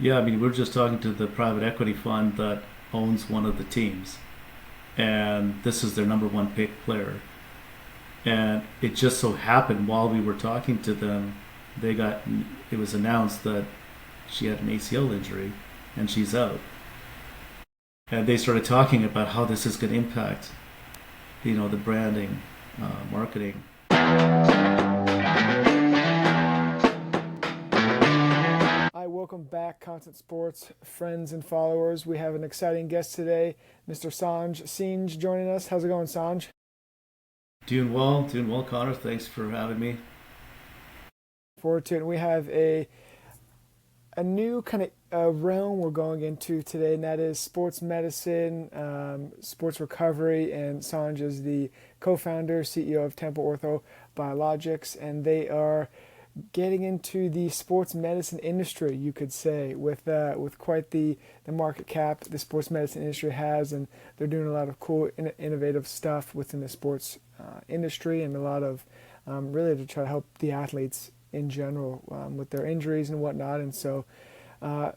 Yeah, I mean, we're just talking to the private equity fund that owns one of the teams, and this is their number one pick player. And it just so happened while we were talking to them, they got it was announced that she had an ACL injury and she's out. And they started talking about how this is going to impact, the branding, marketing. Hi, welcome back, Content Sports friends and followers. We have an exciting guest today, Mr. Sanj Singh, joining us. How's it going, Sanj? Doing well, Connor. Thanks for having me. Forward to it. And we have a new kind of realm we're going into today, and that is sports medicine, sports recovery. And Sanj is the co-founder, CEO of Temple Ortho Biologics, and they are getting into the sports medicine industry, you could say, with quite the market cap the sports medicine industry has, and they're doing a lot of cool, innovative stuff within the sports industry, and a lot of really to try to help the athletes in general with their injuries and whatnot. And so, uh,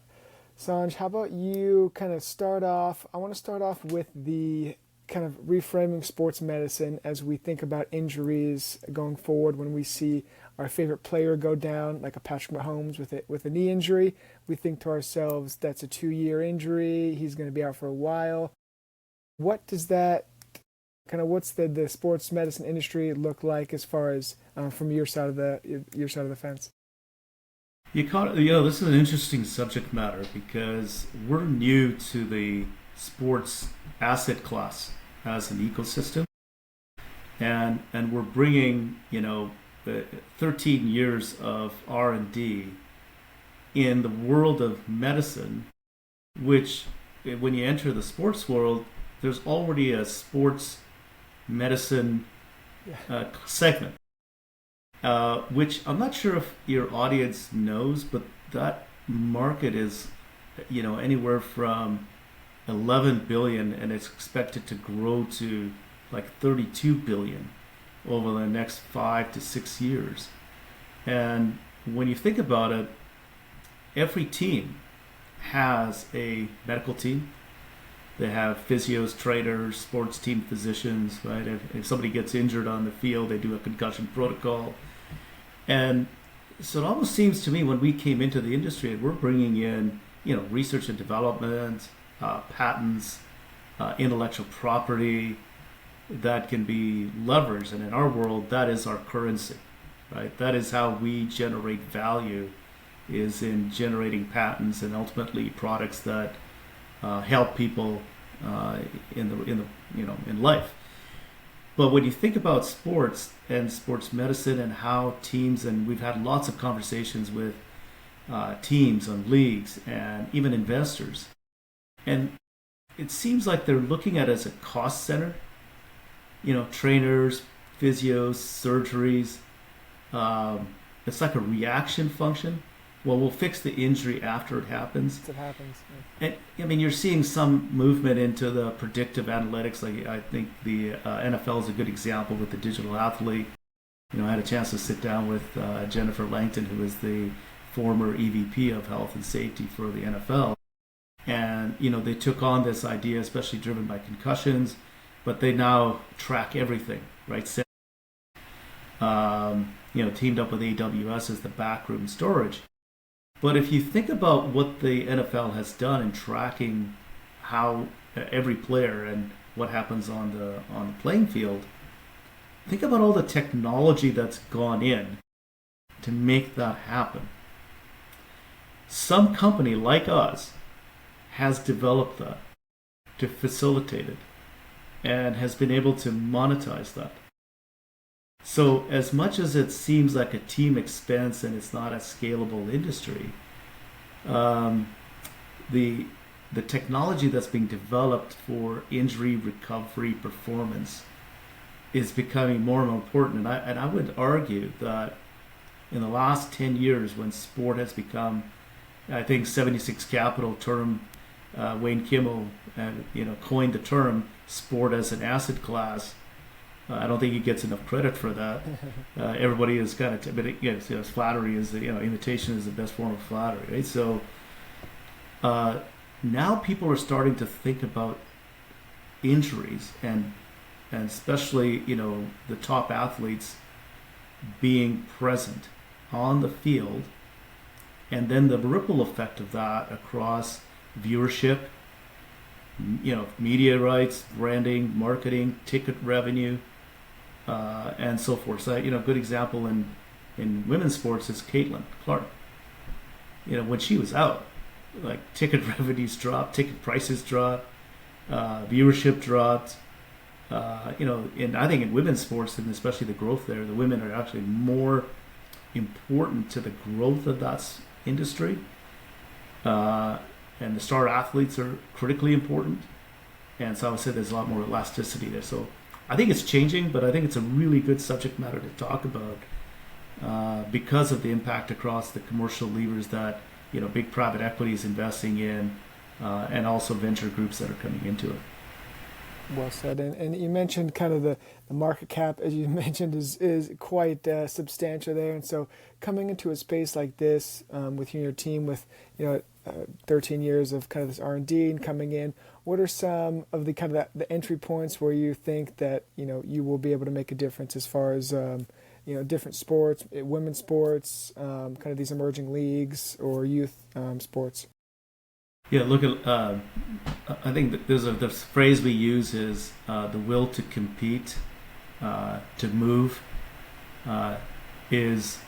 Sanj, how about you kind of start off? I want to start off with the kind of reframing sports medicine as we think about injuries going forward. When we see our favorite player go down, like a Patrick Mahomes with a knee injury, we think to ourselves, that's a 2-year injury. He's going to be out for a while. What does that kind of what's the sports medicine industry look like as far as from your side of the fence? This is an interesting subject matter because we're new to the sports asset class as an ecosystem, and we're bringing 13 years of R&D in the world of medicine, which when you enter the sports world, there's already a sports medicine Yeah. segment, which I'm not sure if your audience knows, but that market is, anywhere from 11 billion, and it's expected to grow to like 32 billion over the next 5 to 6 years. And when you think about it, every team has a medical team. They have physios, trainers, sports team physicians, right? If somebody gets injured on the field, they do a concussion protocol. And so it almost seems to me when we came into the industry, we're bringing in, research and development, patents, intellectual property that can be leveraged. And in our world, that is our currency, right? That is how we generate value, is in generating patents and ultimately products that help people in life. But when you think about sports and sports medicine and how teams, and we've had lots of conversations with teams on leagues and even investors, and it seems like they're looking at it as a cost center. Trainers, physios, surgeries. It's like a reaction function. Well, we'll fix the injury after it happens. It happens. And I mean, you're seeing some movement into the predictive analytics. Like I think the NFL is a good example with the digital athlete. I had a chance to sit down with Jennifer Langton, who is the former EVP of Health and Safety for the NFL. And they took on this idea, especially driven by concussions, but they now track everything, right? So, teamed up with AWS as the backroom storage. But if you think about what the NFL has done in tracking how every player and what happens on the playing field, think about all the technology that's gone in to make that happen. Some company like us has developed that to facilitate it and has been able to monetize that. So as much as it seems like a team expense and it's not a scalable industry, um, the the technology that's being developed for injury recovery performance is becoming more and more important. And I would argue that in the last 10 years, when sport has become, I think 76 Capital term, Wayne Kimmel, coined the term sport as an asset class. I don't think he gets enough credit for that. Everybody is kind of, but flattery is, imitation is the best form of flattery, right? So uh, now people are starting to think about injuries and especially the top athletes being present on the field, and then the ripple effect of that across viewership, media rights, branding, marketing, ticket revenue, and so forth. So, good example in women's sports is Caitlin Clark. When she was out, like ticket revenues dropped, ticket prices dropped, viewership dropped. And I think in women's sports, and especially the growth there, the women are actually more important to the growth of that industry. And the star athletes are critically important. And so I would say there's a lot more elasticity there. So I think it's changing, but I think it's a really good subject matter to talk about because of the impact across the commercial levers that big private equity is investing in, and also venture groups that are coming into it. Well said. And you mentioned kind of the market cap, as you mentioned, is quite substantial there. And so coming into a space like this with you and your team, with 13 years of kind of this R&D and coming in, what are some of the kind of the entry points where you think that you will be able to make a difference as far as different sports, women's sports, kind of these emerging leagues or youth sports? Yeah, look at. I think that the phrase we use is the will to compete, to move, is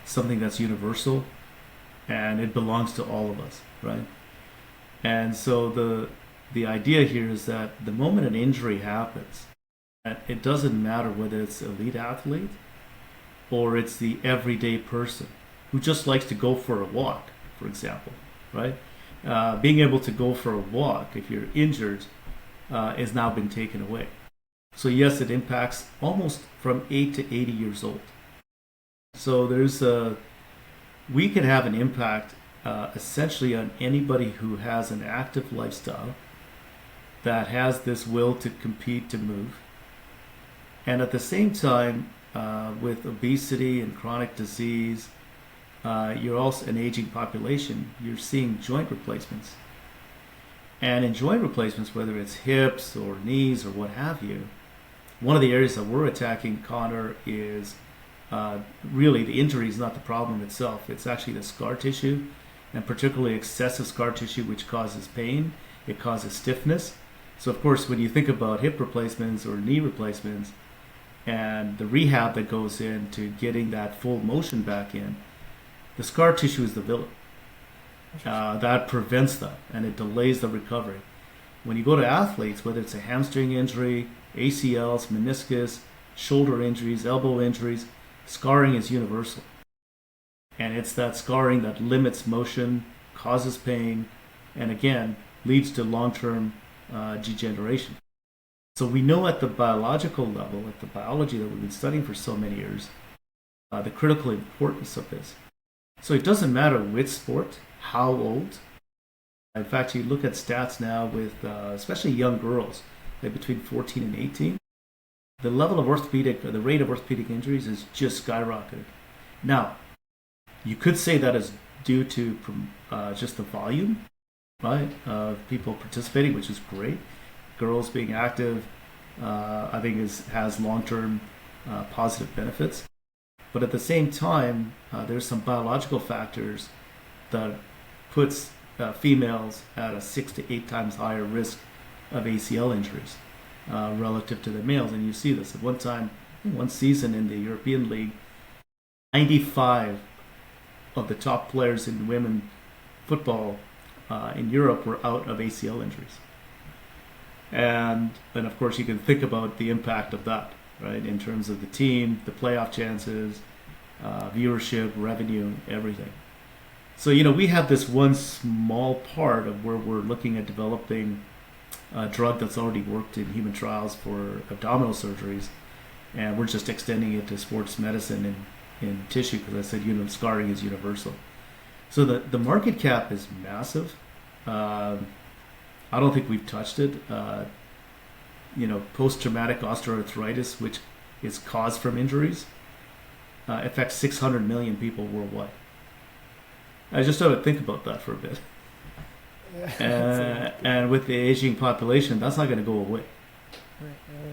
something that's universal, and it belongs to all of us, right? And so the idea here is that the moment an injury happens, it doesn't matter whether it's an elite athlete or it's the everyday person who just likes to go for a walk, for example, right? Being able to go for a walk if you're injured has now been taken away. So yes, it impacts almost from 8 to 80 years old. So we can have an impact essentially on anybody who has an active lifestyle, that has this will to compete, to move, and at the same time, with obesity and chronic disease, you're also an aging population. You're seeing joint replacements, and in joint replacements, whether it's hips or knees or what have you, one of the areas that we're attacking, Connor, is really the injury is not the problem itself. It's actually the scar tissue, and particularly excessive scar tissue, which causes pain. It causes stiffness. So of course, when you think about hip replacements or knee replacements and the rehab that goes into getting that full motion back in, the scar tissue is the villain. That prevents that, and it delays the recovery. When you go to athletes, whether it's a hamstring injury, ACLs, meniscus, shoulder injuries, elbow injuries, scarring is universal. And it's that scarring that limits motion, causes pain, and again, leads to long-term degeneration. So we know at the biological level, at the biology that we've been studying for so many years, the critical importance of this. So it doesn't matter which sport, how old. In fact, you look at stats now with especially young girls, like between 14 and 18, the level of the rate of orthopedic injuries is just skyrocketing. Now, you could say that is due to just the volume, right, of people participating, which is great. Girls being active, I think has long-term positive benefits. But at the same time, there's some biological factors that puts females at a 6 to 8 times higher risk of ACL injuries relative to the males. And you see this at one time, one season in the European League, 95 of the top players in women football in Europe were out of ACL injuries. And of course, you can think about the impact of that, right, in terms of the team, the playoff chances, viewership, revenue, everything. So, we have this one small part of where we're looking at developing a drug that's already worked in human trials for abdominal surgeries, and we're just extending it to sports medicine and in tissue, because I said scarring is universal. So the market cap is massive. I don't think we've touched it. Post-traumatic osteoarthritis, which is caused from injuries, affects 600 million people worldwide. I just have to think about that for a bit. It's a, And with the aging population, that's not going to go away.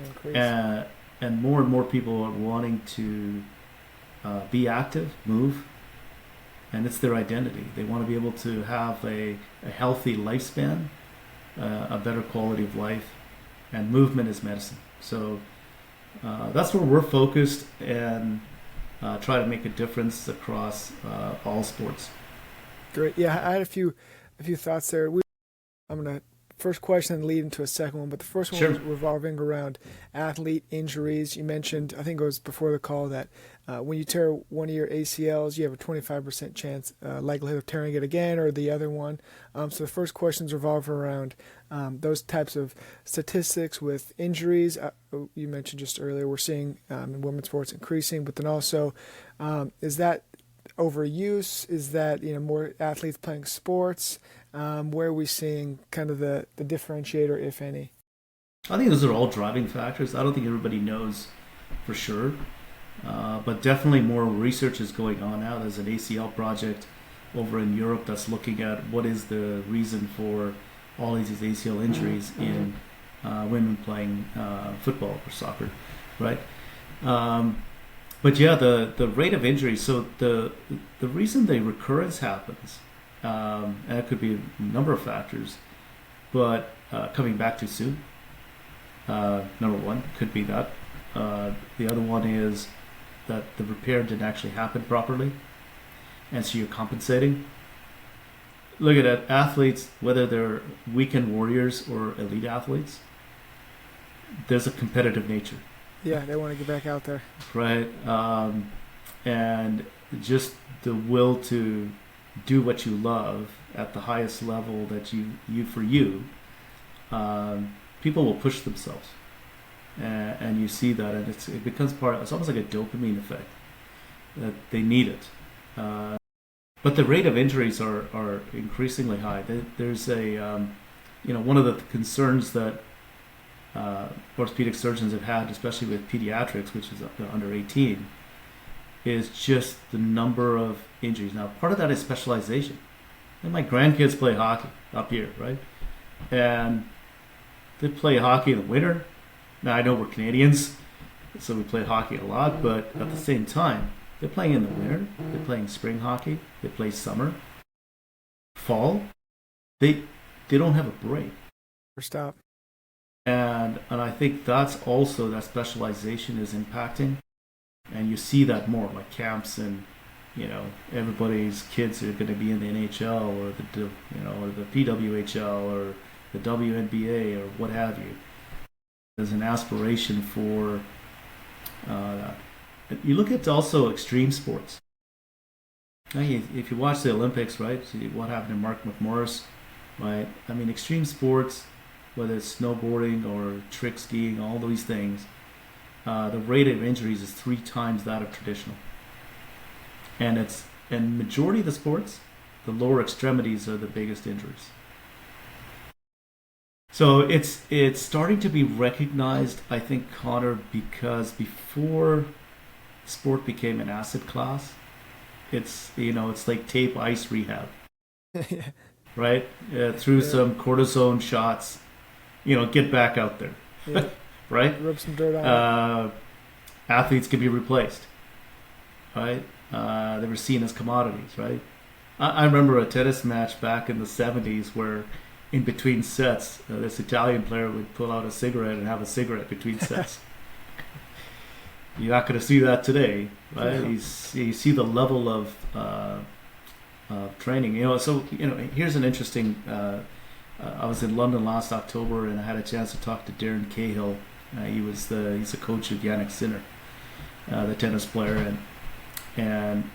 increase. And more people are wanting to be active, move, and it's their identity. They want to be able to have a healthy lifespan, a better quality of life, and movement is medicine. So that's where we're focused and try to make a difference across all sports. Great. Yeah, I had a few thoughts there. I'm gonna first question and lead into a second one, but the first one Sure. was revolving around athlete injuries. You mentioned, I think it was before the call, that when you tear one of your ACLs, you have a 25% chance likelihood of tearing it again, or the other one. So the first questions revolve around those types of statistics with injuries. You mentioned just earlier we're seeing in women's sports increasing, but then also is that overuse? Is that more athletes playing sports? Where are we seeing kind of the differentiator, if any? I think those are all driving factors. I don't think everybody knows for sure, but definitely more research is going on now. There's an ACL project over in Europe that's looking at what is the reason for all these ACL injuries in women playing football or soccer, right? But yeah, the rate of injury. So the reason the recurrence happens, and it could be a number of factors, but coming back too soon. Number one could be that. The other one is that the repair didn't actually happen properly, and so you're compensating. Look at it, athletes, whether they're weekend warriors or elite athletes, there's a competitive nature, Yeah, they want to get back out there. right? And just the will to do what you love at the highest level that you people will push themselves, and you see that, and it becomes part. It's almost like a dopamine effect that they need it. But the rate of injuries are increasingly high. There's one of the concerns that orthopedic surgeons have had, especially with pediatrics, which is under 18, is just the number of injuries. Now, part of that is specialization. And my grandkids play hockey up here, right? And they play hockey in the winter. Now, I know we're Canadians, so we play hockey a lot, but at the same time, they're playing in the winter, they're playing spring hockey, they play summer, fall. They don't have a break. Or stop. And I think that's also that specialization is impacting, and you see that more like camps, and everybody's kids are going to be in the NHL or the PWHL or the WNBA or what have you. There's an aspiration for that. You look at also extreme sports. Now, if you watch the Olympics, right? See what happened to Mark McMorris, right? I mean, extreme sports, whether it's snowboarding or trick skiing, all these things, the rate of injuries is 3 times that of traditional. And majority of the sports, the lower extremities are the biggest injuries. So it's starting to be recognized, I think, Connor, because before sport became an asset class, it's like tape ice rehab, Yeah. right? Through Yeah. some cortisone shots, get back out there, Yeah. right? Rub some dirt on it. Athletes can be replaced, right? They were seen as commodities, right? I remember a tennis match back in the 70s where in between sets, this Italian player would pull out a cigarette and have a cigarette between sets. You're not going to see that today, right? No. You see the level of training. So here's an interesting. I was in London last October, and I had a chance to talk to Darren Cahill. He's a coach of Yannick Sinner, the tennis player, and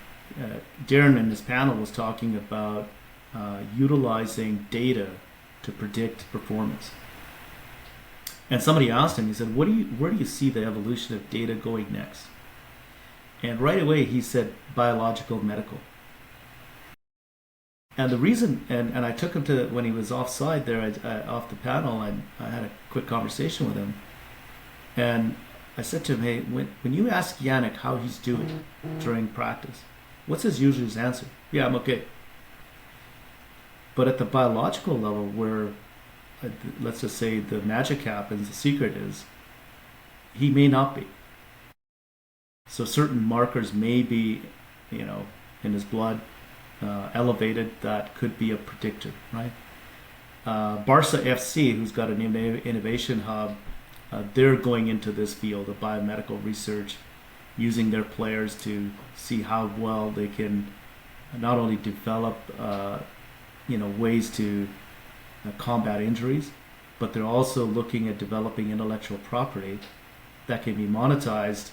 Darren in his panel was talking about utilizing data to predict performance. And somebody asked him, he said, where do you see the evolution of data going next? And right away he said biological medical. And the reason, and I took him to, when he was offside there, off the panel, and I had a quick conversation with him. And I said to him, hey, when you ask Yannick how he's doing during practice, what's his usual answer? Yeah, I'm okay. But at the biological level, where let's just say the magic happens, the secret is he may not be. So certain markers may be, you know, in his blood elevated that could be a predictor, right? Barca FC, who's got an innovation hub, they're going into this field of biomedical research, using their players to see how well they can not only develop, ways to combat injuries, but they're also looking at developing intellectual property that can be monetized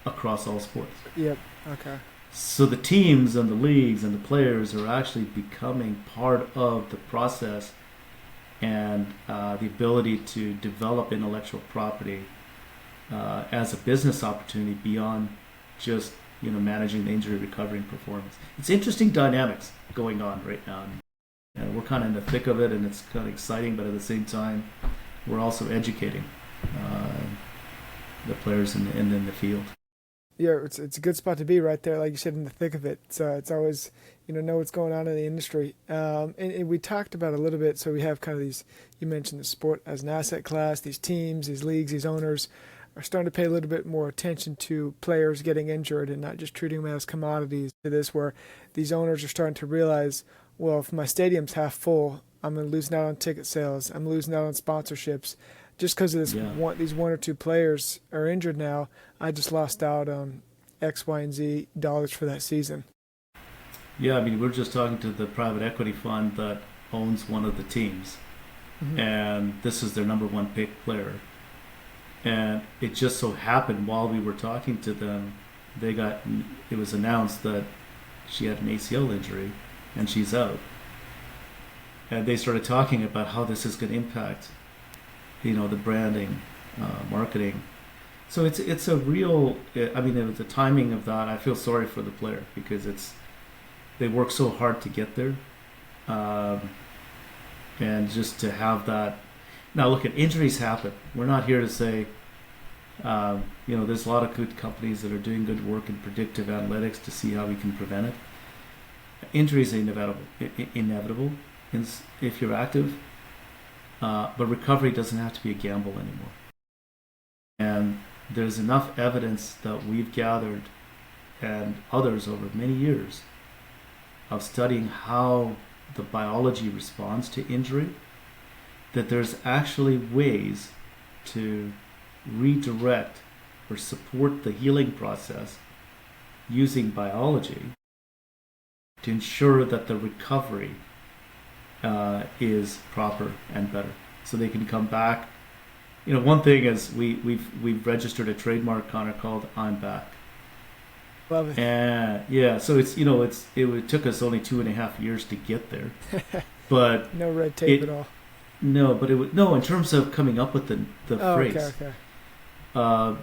across all sports. Yep. Okay. So the teams and the leagues and the players are actually becoming part of the process, and the ability to develop intellectual property as a business opportunity beyond just managing the injury recovery and performance. It's interesting dynamics going on right now, and we're kind of in the thick of it, and it's kind of exciting. But at the same time, we're also educating the players in the field. Yeah, it's a good spot to be right there, like you said, in the thick of it. So it's always know what's going on in the industry. And we talked about it a little bit. So we have kind of these. You mentioned the sport as an asset class. These teams, these leagues, these owners are starting to pay a little bit more attention to players getting injured and not just treating them as commodities. To this, where these owners are starting to realize, well, if my stadium's half full, I'm losing out on ticket sales. I'm losing out on sponsorships. Just because of this, these one or two players are injured now, I just lost out on X, Y, and Z dollars for that season. Yeah, I mean, we're just talking to the private equity fund that owns one of the teams, and this is their number one pick player. And it just so happened while we were talking to them, it was announced that she had an ACL injury and she's out. And they started talking about how this is going to impact the branding, marketing. So it's a real. I mean, the timing of that. I feel sorry for the player because they work so hard to get there, and just to have that. Now, look, at injuries happen. We're not here to say, there's a lot of good companies that are doing good work in predictive analytics to see how we can prevent it. Injuries are inevitable if you're active. But recovery doesn't have to be a gamble anymore. And there's enough evidence that we've gathered and others over many years of studying how the biology responds to injury, that there's actually ways to redirect or support the healing process using biology to ensure that the recovery is proper and better, so they can come back. One thing is we've registered a trademark, Connor, called "I'm Back." Love it. And so it took us only 2.5 years to get there, but no red tape at all. No, but in terms of coming up with the phrase. Okay.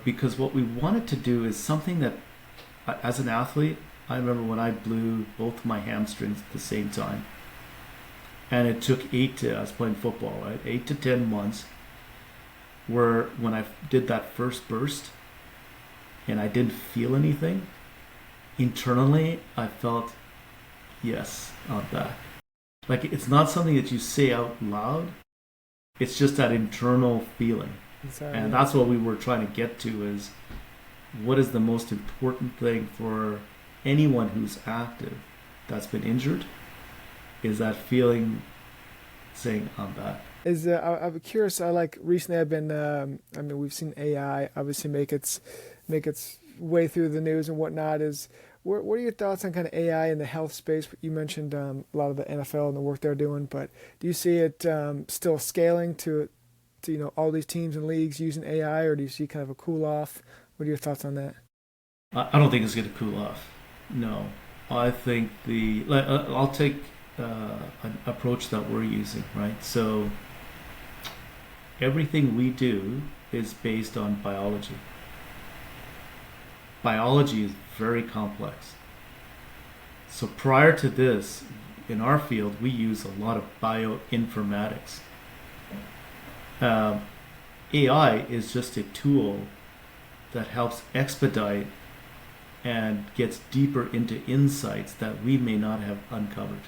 Because what we wanted to do is something that, as an athlete, I remember when I blew both my hamstrings at the same time. And it took I was playing football, right? 8 to 10 months, where when I did that first burst and I didn't feel anything, internally I felt, yes, I'm back. Like, it's not something that you say out loud. It's just that internal feeling. And that's what we were trying to get to, is what is the most important thing for anyone who's active that's been injured, is that feeling, saying, I'm back. I'm curious. Recently I've been. We've seen AI obviously make its way through the news and whatnot. What are your thoughts on kind of AI in the health space? You mentioned a lot of the NFL and the work they're doing, but do you see it still scaling to all these teams and leagues using AI, or do you see kind of a cool off? What are your thoughts on that? I don't think it's going to cool off. No, I think I'll take an approach that we're using, right? So everything we do is based on biology. Biology is very complex. So prior to this, in our field, we use a lot of bioinformatics. AI is just a tool that helps expedite and gets deeper into insights that we may not have uncovered.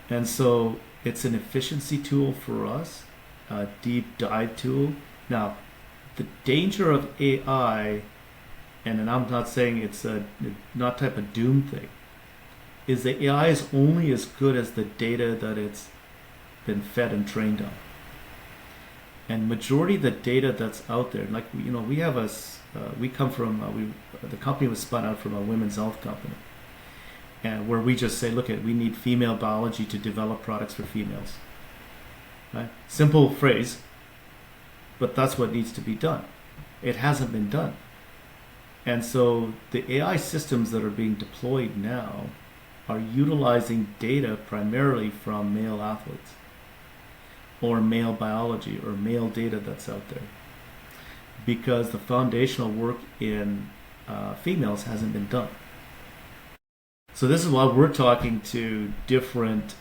And so it's an efficiency tool for us, a deep dive tool. Now, the danger of AI, and I'm not saying it's a not type of doom thing, is that AI is only as good as the data that it's been fed and trained on. And majority of the data that's out there, like we have we come from the company was spun out from a women's health company, and where we just say, look, we need female biology to develop products for females. Right? Simple phrase, but that's what needs to be done. It hasn't been done. And so the AI systems that are being deployed now are utilizing data primarily from male athletes or male biology or male data that's out there because the foundational work in females hasn't been done. So this is why we're talking to different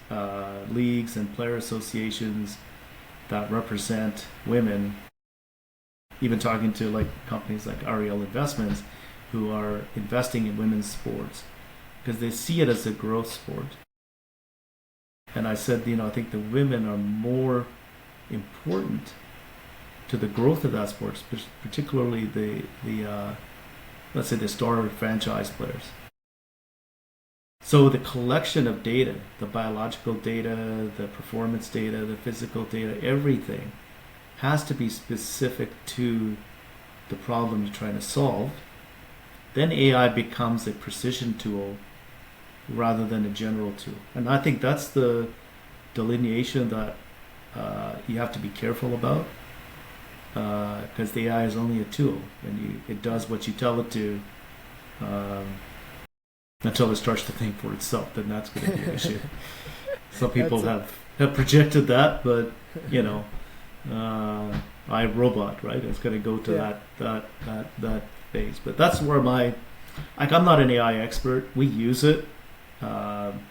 leagues and player associations that represent women, even talking to like companies like Ariel Investments who are investing in women's sports because they see it as a growth sport. And I said, I think the women are more important to the growth of that sport, particularly the let's say the star franchise players. So the collection of data, the biological data, the performance data, the physical data, everything has to be specific to the problem you're trying to solve. Then AI becomes a precision tool rather than a general tool. And I think that's the delineation that you have to be careful about because the AI is only a tool and it does what you tell it to. Until it starts to think for itself, then that's going to be an issue. Some people have projected that, but iRobot, right? It's going to go to that phase. But that's where I'm not an AI expert. We use it, and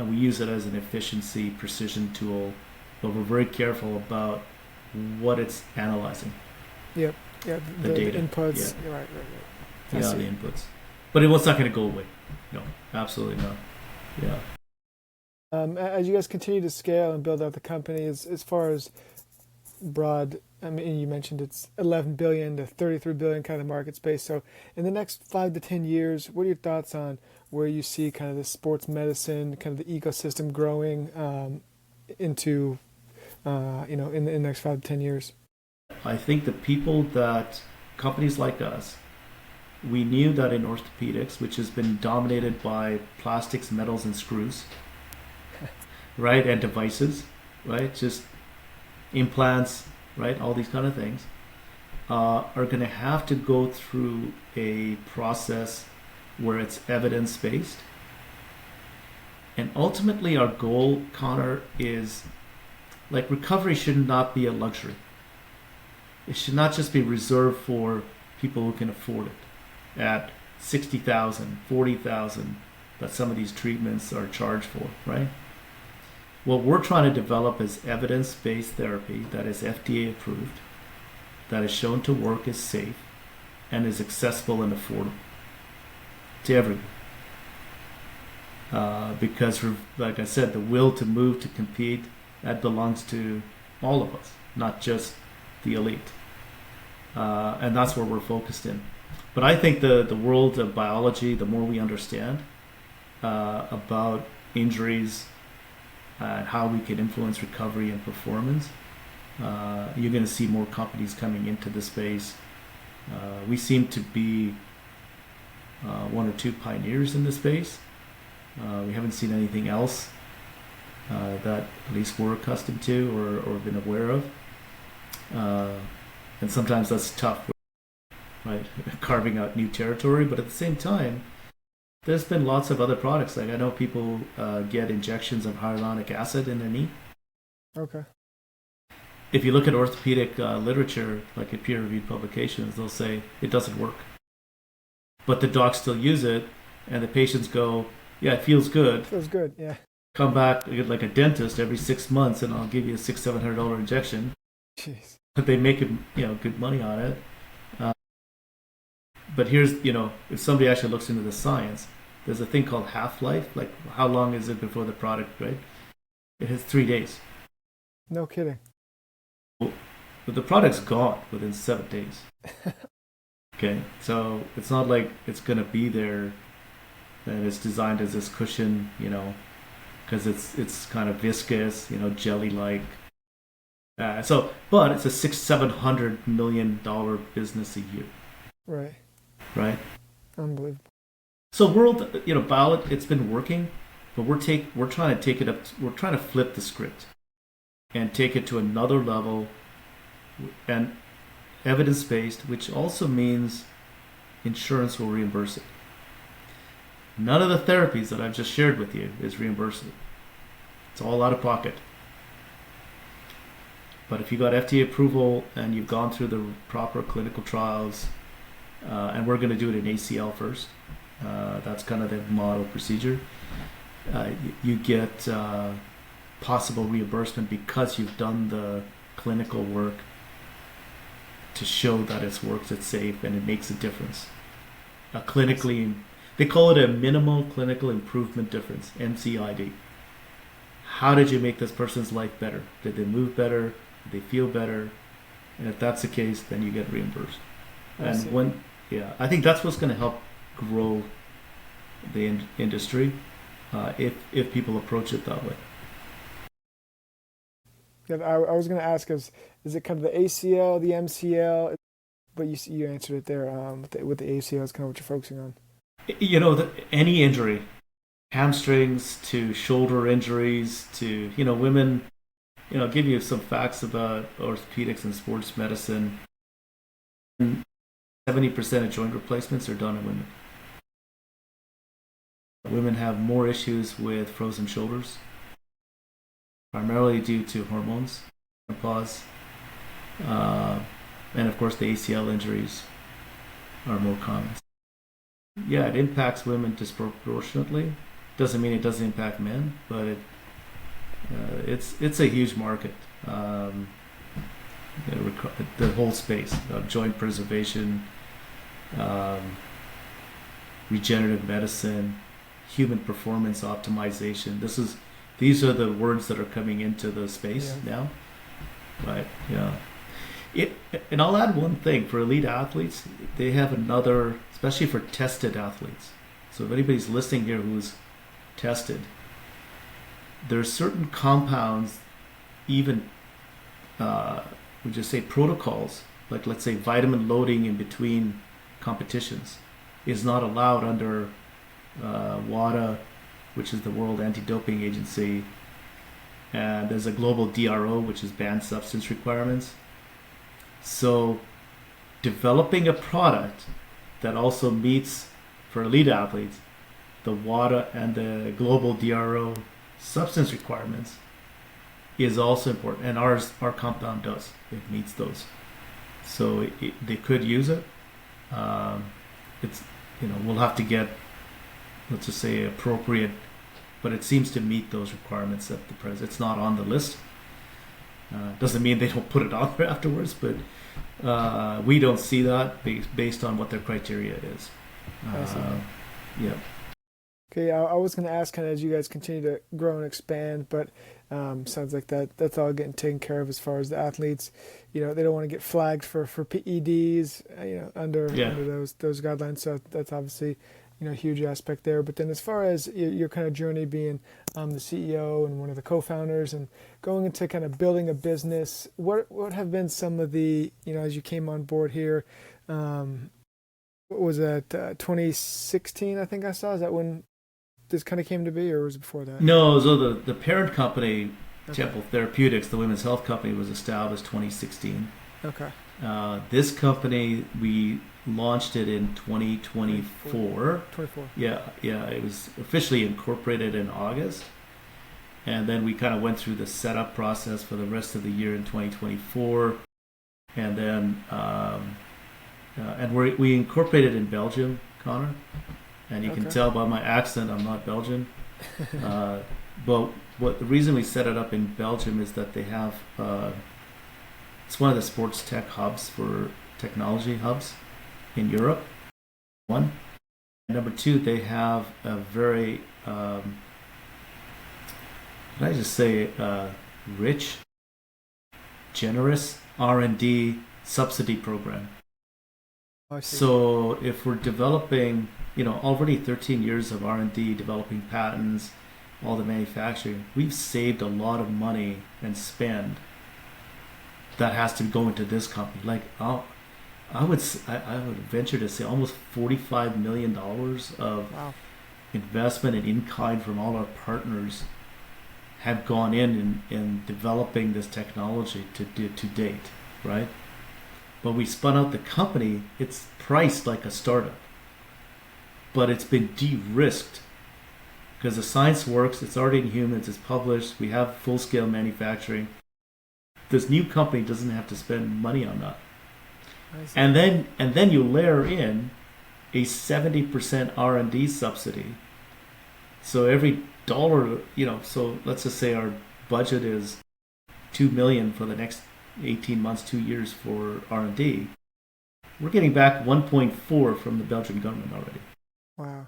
we use it as an efficiency precision tool, but we're very careful about what it's analyzing. Yep. Yeah. The data, inputs. Yeah. Right. Yeah, the inputs. But it's not going to go away. No, absolutely not. Yeah. As you guys continue to scale and build out the company, as far as broad, I mean, you mentioned it's 11 billion to 33 billion kind of market space. So in the next 5 to 10 years, what are your thoughts on where you see kind of the sports medicine, kind of the ecosystem growing into, in the next 5 to 10 years? I think companies like us, we knew that in orthopedics, which has been dominated by plastics, metals, and screws, right, and devices, right, just implants, right, all these kind of things, are going to have to go through a process where it's evidence-based. And ultimately our goal, Connor, is like recovery should not be a luxury. It should not just be reserved for people who can afford it at 60,000, 40,000 that some of these treatments are charged for, right? What we're trying to develop is evidence-based therapy that is FDA approved, that is shown to work, is safe, and is accessible and affordable to everyone. Because, like I said, the will to move, to compete, that belongs to all of us, not just the elite. And that's where we're focused in. But I think the world of biology, the more we understand about injuries and how we can influence recovery and performance, you're going to see more companies coming into the space. We seem to be one or two pioneers in the space. We haven't seen anything else that at least we're accustomed to or been aware of. And sometimes that's tough, right? Carving out new territory, but at the same time, there's been lots of other products. Like I know people get injections of hyaluronic acid in their knee. Okay. If you look at orthopedic literature, like in peer-reviewed publications, they'll say it doesn't work. But the docs still use it, and the patients go, yeah, it feels good. Feels good, yeah. Come back like a dentist every 6 months, and I'll give you a $600-700 injection. Jeez. But they make good money on it. But here's, if somebody actually looks into the science, there's a thing called half-life, like how long is it before the product, right? It has 3 days. No kidding. But the product's gone within 7 days. Okay, so it's not like it's gonna be there and it's designed as this cushion, because it's kind of viscous, jelly like. But it's a 600-700 million dollar business a year, Right. right? Unbelievable. So world, ballot, it's been working, but we're trying to take it up. We're trying to flip the script and take it to another level, and evidence based, which also means insurance will reimburse it. None of the therapies that I've just shared with you is reimbursable. It's all out of pocket. But if you got FDA approval and you've gone through the proper clinical trials, and we're going to do it in ACL first, that's kind of the model procedure, you get possible reimbursement because you've done the clinical work to show that it works, it's safe, and it makes a difference. They call it a minimal clinical improvement difference, MCID. How did you make this person's life better? Did they move better? Did they feel better? And if that's the case, then you get reimbursed. I think that's what's going to help grow the industry, if people approach it that way. Yeah, I was going to ask, is it kind of the ACL, the MCL? But you answered it there. With the ACL is kind of what you're focusing on. Any injury, hamstrings to shoulder injuries to women. I'll give you some facts about orthopedics and sports medicine. 70% of joint replacements are done in women. Women have more issues with frozen shoulders, primarily due to hormones, menopause, and of course the ACL injuries are more common. Yeah, it impacts women disproportionately. Doesn't mean it doesn't impact men, but it's a huge market. The whole space of joint preservation, regenerative medicine, human performance optimization. These are the words that are coming into the space now, right? Yeah. And I'll add one thing for elite athletes. They have another, especially for tested athletes. So if anybody's listening here who's tested, there are certain compounds, even we just say protocols, like let's say vitamin loading in between competitions, is not allowed under WADA, which is the World Anti-Doping Agency, and there's a global DRO, which is banned substance requirements. So developing a product that also meets, for elite athletes, the WADA and the global DRO substance requirements is also important, and our compound does. It meets those, so they could use it. It's we'll have to get, let's just say, appropriate, but it seems to meet those requirements at the present. It's not on the list. Doesn't mean they don't put it on there afterwards, but we don't see that based on what their criteria is. Yeah. Okay, I was going to ask, kind of as you guys continue to grow and expand, but sounds like that's all getting taken care of as far as the athletes. They don't want to get flagged for PEDs, under those guidelines. So that's obviously a huge aspect there. But then as far as your kind of journey being the CEO and one of the co-founders and going into kind of building a business, what have been some of the, as you came on board here, what was that, 2016, I think I saw? Is that when this kind of came to be, or was it before that? No, so the parent company, Temple Therapeutics, the women's health company, was established 2016. Okay. This company, we launched it in 2024. 24. Yeah. It was officially incorporated in August. And then we kind of went through the setup process for the rest of the year in 2024. And then, we incorporated in Belgium, Connor. And you can tell by my accent, I'm not Belgian. But the reason we set it up in Belgium is that they have, it's one of the sports tech hubs for technology hubs in Europe. One. And number two, they have a very can I just say, rich, generous R&D subsidy program. Oh, I see. So if we're developing, already 13 years of R&D, developing patents, all the manufacturing, we've saved a lot of money and spend that has to go into this company. Like, I would venture to say almost $45 million of Wow. investment and in kind from all our partners have gone in developing this technology to date, right? But we spun out the company. It's priced like a startup, but it's been de-risked because the science works. It's already in humans. It's published. We have full-scale manufacturing. This new company doesn't have to spend money on that. I see. And then you layer in a 70% R&D subsidy. So every dollar, so let's just say our budget is 2 million for the next 18 months, 2 years for R&D. We're getting back 1.4 from the Belgian government already. Wow.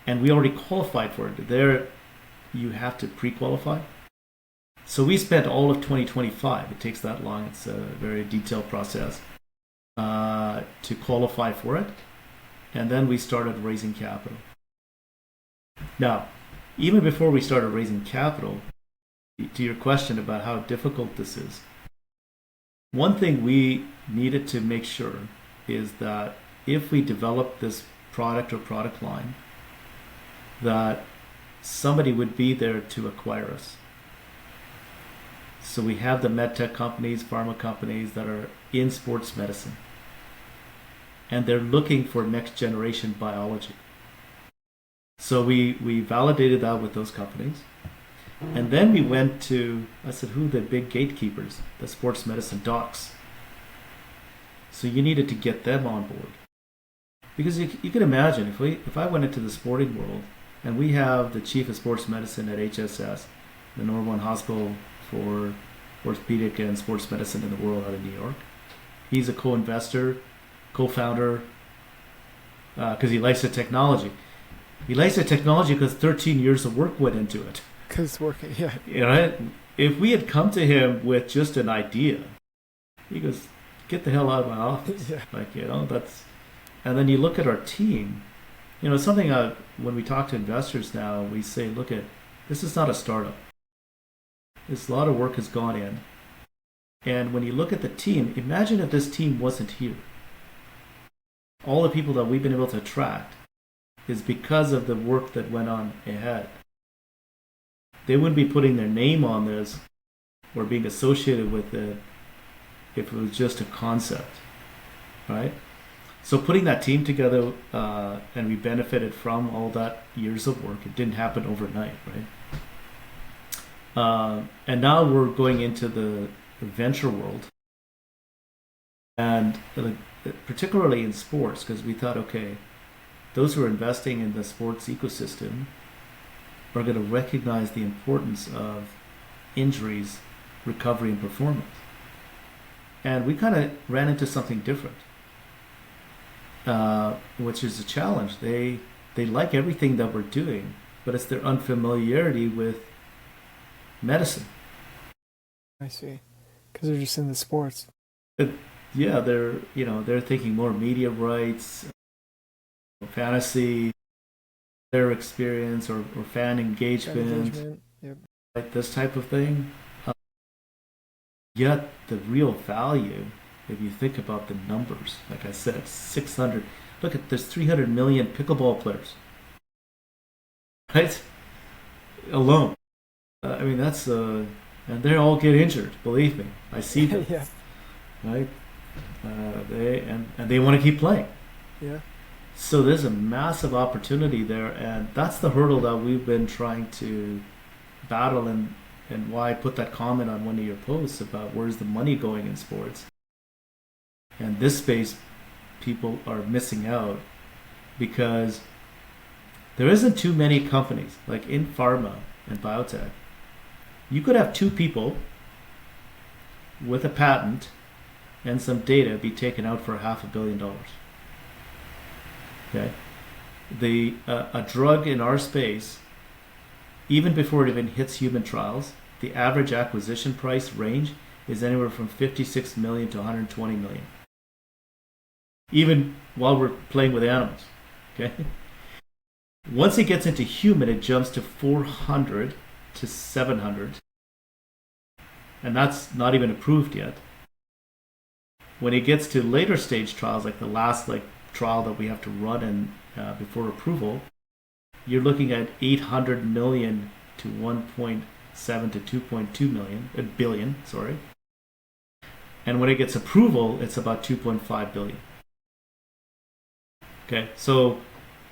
And we already qualified for it. There you have to pre-qualify. So we spent all of 2025. It takes that long. It's a very detailed process to qualify for it. And then we started raising capital. Now, even before we started raising capital, to your question about how difficult this is, one thing we needed to make sure is that if we develop this product or product line, that somebody would be there to acquire us. So we have the medtech companies, pharma companies that are in sports medicine, and they're looking for next generation biology. So we validated that with those companies. And then we went to, I said, who are the big gatekeepers? The sports medicine docs. So you needed to get them on board. Because you can imagine, if I went into the sporting world, and we have the chief of sports medicine at HSS, the number one hospital for orthopedic and sports medicine in the world out of New York. He's a co-investor, co-founder, because he likes the technology. He likes the technology because 13 years of work went into it. Because it's working, yeah. If we had come to him with just an idea, he goes, "Get the hell out of my office." Yeah. That's. And then you look at our team. Something when we talk to investors now, we say, "Look at this is not a startup. There's a lot of work has gone in, and when you look at the team, imagine if this team wasn't here. All the people that we've been able to attract is because of the work that went on ahead. They wouldn't be putting their name on this or being associated with it if it was just a concept, right? So putting that team together, and we benefited from all that years of work. It didn't happen overnight, right? And now we're going into the venture world, and particularly in sports, because we thought, okay, those who are investing in the sports ecosystem are going to recognize the importance of injuries, recovery, and performance. And we kind of ran into something different, which is a challenge. They like everything that we're doing, but it's their unfamiliarity with medicine. I see. Because they're just in the sports. Yeah, they're thinking more media rights, fantasy, their experience, or fan Fan engagement, Yep. like this type of thing. Yet the real value, if you think about the numbers, like I said, 600. Look at there's 300 million pickleball players, right? Alone. I mean that's and they all get injured. Believe me, I see them, Yeah. right? They want to keep playing. Yeah. So there's a massive opportunity there, and that's the hurdle that we've been trying to battle, and why I put that comment on one of your posts about where's the money going in sports. And this space, people are missing out because there isn't too many companies, like in pharma and biotech. You could have two people with a patent and some data be taken out for $500 million. Okay, a drug in our space, even before it even hits human trials, the average acquisition price range is anywhere from 56 million to 120 million. Even while we're playing with animals. Okay? Once it gets into human, it jumps to 400 to 700. And that's not even approved yet. When it gets to later stage trials, like the last trial that we have to run before approval, you're looking at 800 million to 1.7 to 2.2 billion, sorry. And when it gets approval, it's about 2.5 billion. Okay, so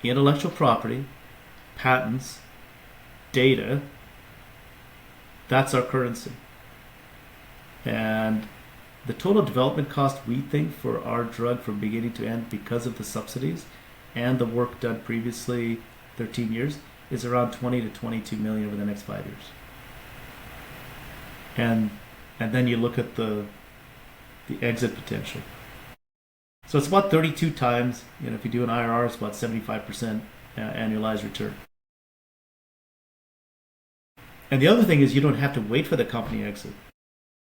intellectual property, patents, data, that's our currency. And the total development cost, we think, for our drug from beginning to end, because of the subsidies and the work done previously 13 years, is around 20 to 22 million over the next 5 years. And then you look at the exit potential. So it's about 32 times, if you do an IRR, it's about 75% annualized return. And the other thing is you don't have to wait for the company exit.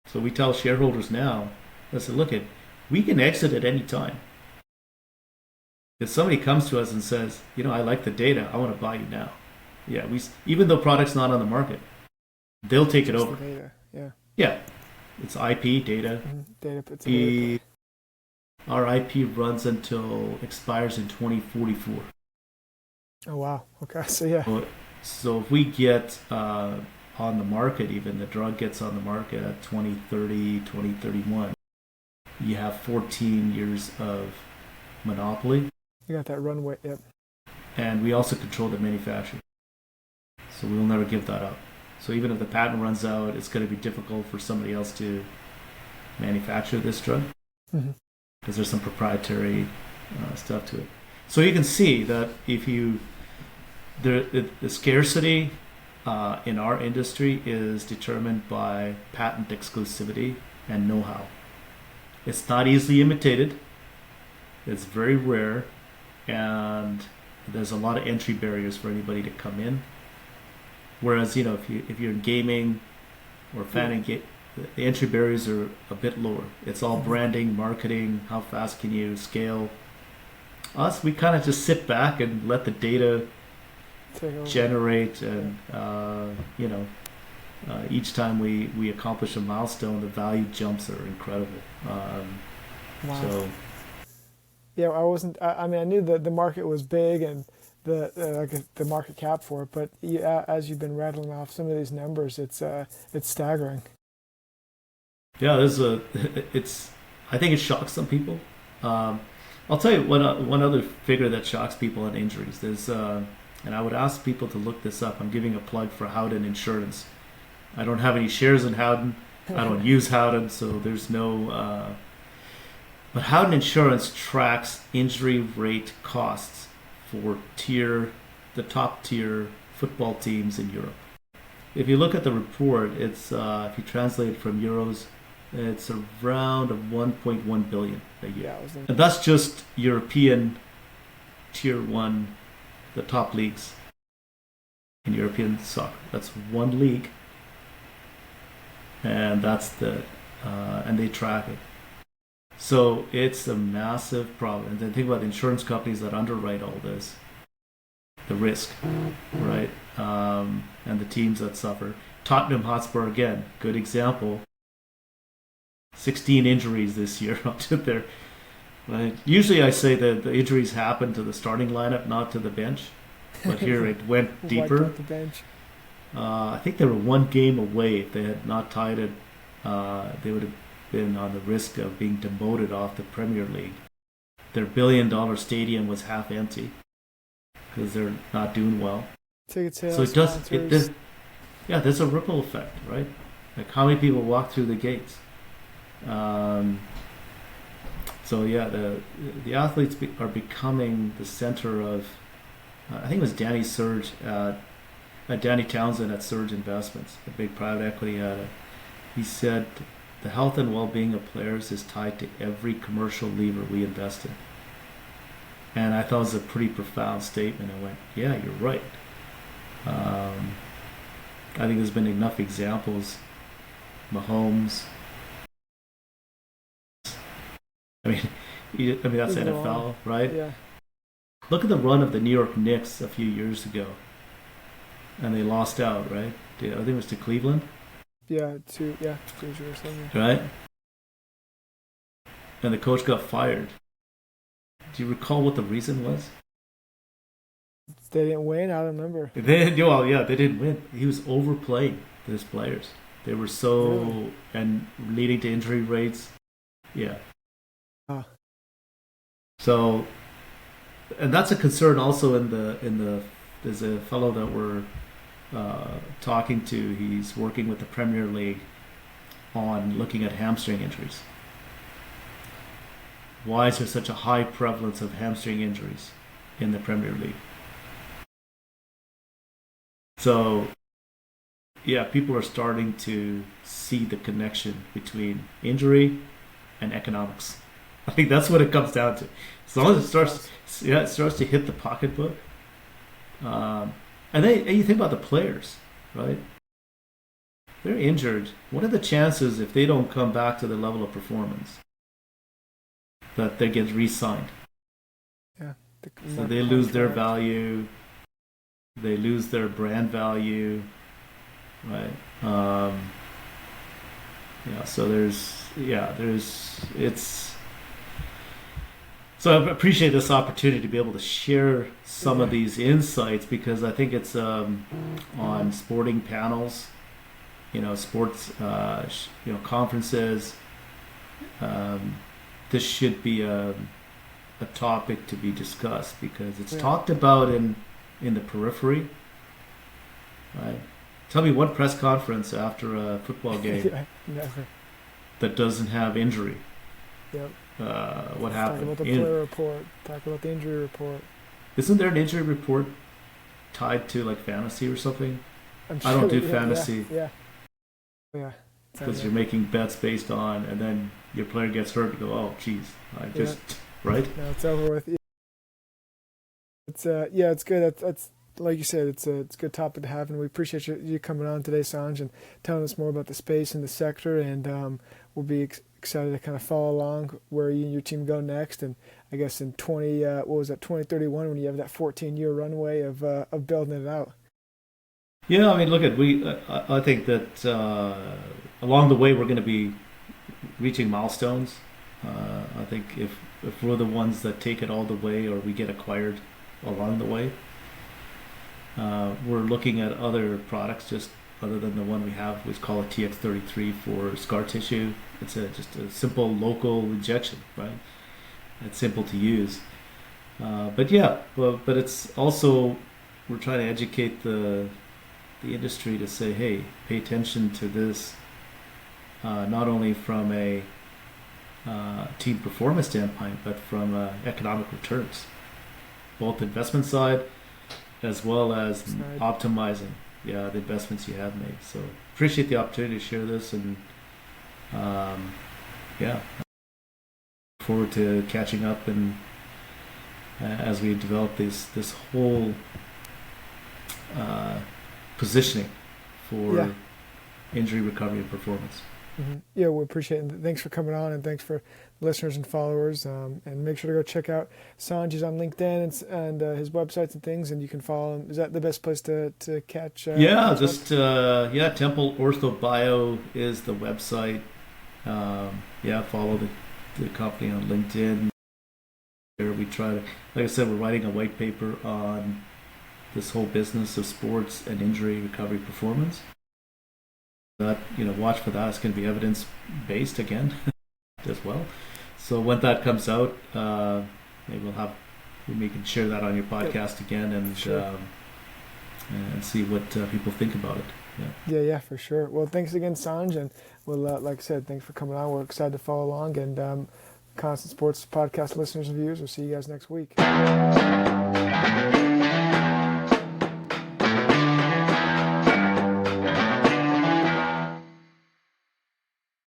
So we tell shareholders now, listen, we can exit at any time. If somebody comes to us and says, I like the data, I want to buy you now. Yeah, even though product's not on the market, they'll take it over. The data, yeah. Yeah, it's IP data. Data. Our IP runs until expires in 2044. Oh wow. Okay. So yeah. So if we get on the market, even the drug gets on the market at 2030, 2031, you have 14 years of monopoly. You got that runway, yep. And we also control the manufacturing. So we'll never give that up. So even if the patent runs out, it's going to be difficult for somebody else to manufacture this drug. Mm-hmm. Because there's some proprietary stuff to it. So you can see that the scarcity in our industry is determined by patent exclusivity and know-how. It's not easily imitated. It's very rare, and there's a lot of entry barriers for anybody to come in. Whereas, if you're in gaming or fanning, the entry barriers are a bit lower. It's all branding, marketing, how fast can you scale. Us, we kind of just sit back and let the data generate, and each time we accomplish a milestone, the value jumps are incredible. Wow. So yeah, I knew that the market was big and the market cap for it, but as you've been rattling off some of these numbers, it's staggering. Yeah, I think it shocks some people. I'll tell you one other figure that shocks people on injuries. There's and I would ask people to look this up. I'm giving a plug for Howden Insurance. I don't have any shares in Howden. I don't use Howden, so there's no. But Howden Insurance tracks injury rate costs for the top tier football teams in Europe. If you look at the report, it's if you translate it from euros, it's around 1.1 billion a year. Yeah, and that's just European tier 1, the top leagues in European soccer. That's one league, and that's and they track it. So it's a massive problem. And then think about the insurance companies that underwrite all this, the risk, right? And the teams that suffer. Tottenham Hotspur, again, good example. 16 injuries this year up to there. Right? Usually I say that the injuries happen to the starting lineup, not to the bench. But here it went deeper. The bench. I think they were one game away. If they had not tied it, they would have been on the risk of being demoted off the Premier League. Their billion-dollar stadium was half empty because they're not doing well. Ticket sales, so it does. Yeah, there's a ripple effect, right? Like how many people walk through the gates. So yeah, the athletes are becoming the center of. I think it was Danny Townsend at Surge Investments, a big private equity. He said, "The health and well-being of players is tied to every commercial lever we invest in." And I thought it was a pretty profound statement. I went, "Yeah, you're right." I think there's been enough examples. Mahomes. I mean, that's You go on. NFL, right? Yeah. Look at the run of the New York Knicks a few years ago, and they lost out, right? I think it was to Cleveland, Yeah. Two or something. right? And the coach got fired. Do you recall what the reason was? They didn't win. I don't remember. Well, yeah, they didn't win. He was overplaying his players. They were Really? so and leading to injury rates. Yeah. Ah. So, and that's a concern also in the. There's a fellow that we're talking to. He's working with the Premier League on looking at hamstring injuries. Why is there such a high prevalence of hamstring injuries in the Premier League? So, yeah, people are starting to see the connection between injury and economics. I think that's what it comes down to. As long as it starts, yeah, it starts to hit the pocketbook. Um, and you think about the players, right? They're injured. What are the chances if they don't come back to the level of performance that they get re-signed? Yeah. So The they lose their contract. value, they lose their brand value, right? Yeah. So it's. So I appreciate this opportunity to be able to share some of Yeah. these insights because I think it's on sporting panels, sports, conferences. Um, this should be a topic to be discussed because it's Yeah. talked about in the periphery, right? Tell me one press conference after a football game Yeah. Never. that doesn't have injury. Yep. What Talk happened? about the player report. Talk about the injury report. Isn't there an injury report tied to like fantasy or something? I'm I don't sure. do Yeah. Yeah. fantasy Yeah. Yeah. It's on because there. you're making bets based on, and then your player gets hurt. You go, oh, geez, I Yeah. just right. No, it's over with. It's it's good. That's like you said. It's a good topic to have, and we appreciate you coming on today, Sanj, and telling us more about the space and the sector. And we'll be excited to kind of follow along where you and your team go next. And I guess in 2031 when you have that 14-year runway of building it out. Yeah, I mean, look at we. I think that along the way we're going to be reaching milestones. I think if we're the ones that take it all the way, or we get acquired along the way, we're looking at other products just other than the one we have. We call it TX33 for scar tissue. It's just a simple local injection, right? It's simple to use. But yeah, but it's also we're trying to educate the industry to say, hey, pay attention to this, not only from a team performance standpoint, but from economic returns, both investment side as well as Side. optimizing, yeah, the investments you have made. So appreciate the opportunity to share this, and yeah, look forward to catching up and as we develop this whole uh, positioning for Yeah. injury recovery and performance. Yeah, we appreciate it. Thanks for coming on, and thanks for listeners and followers. And make sure to go check out Sanj. He's on LinkedIn and his websites and things, and you can follow him. Is that the best place to catch? Yeah, Catch one? just Temple Ortho Bio is the website. Yeah, follow the company on LinkedIn. Where we try to, like I said, we're writing a white paper on this whole business of sports and injury recovery performance. That watch for that. It's going to be evidence based again as well. So when that comes out, maybe we can share that on your Yep. podcast again Sure. and see what people think about it. Yeah. Yeah, for sure. Well, thanks again, Sanj, and we'll, like I said, thanks for coming on. We're excited to follow along, and Constant Sports podcast listeners and viewers, we'll see you guys next week.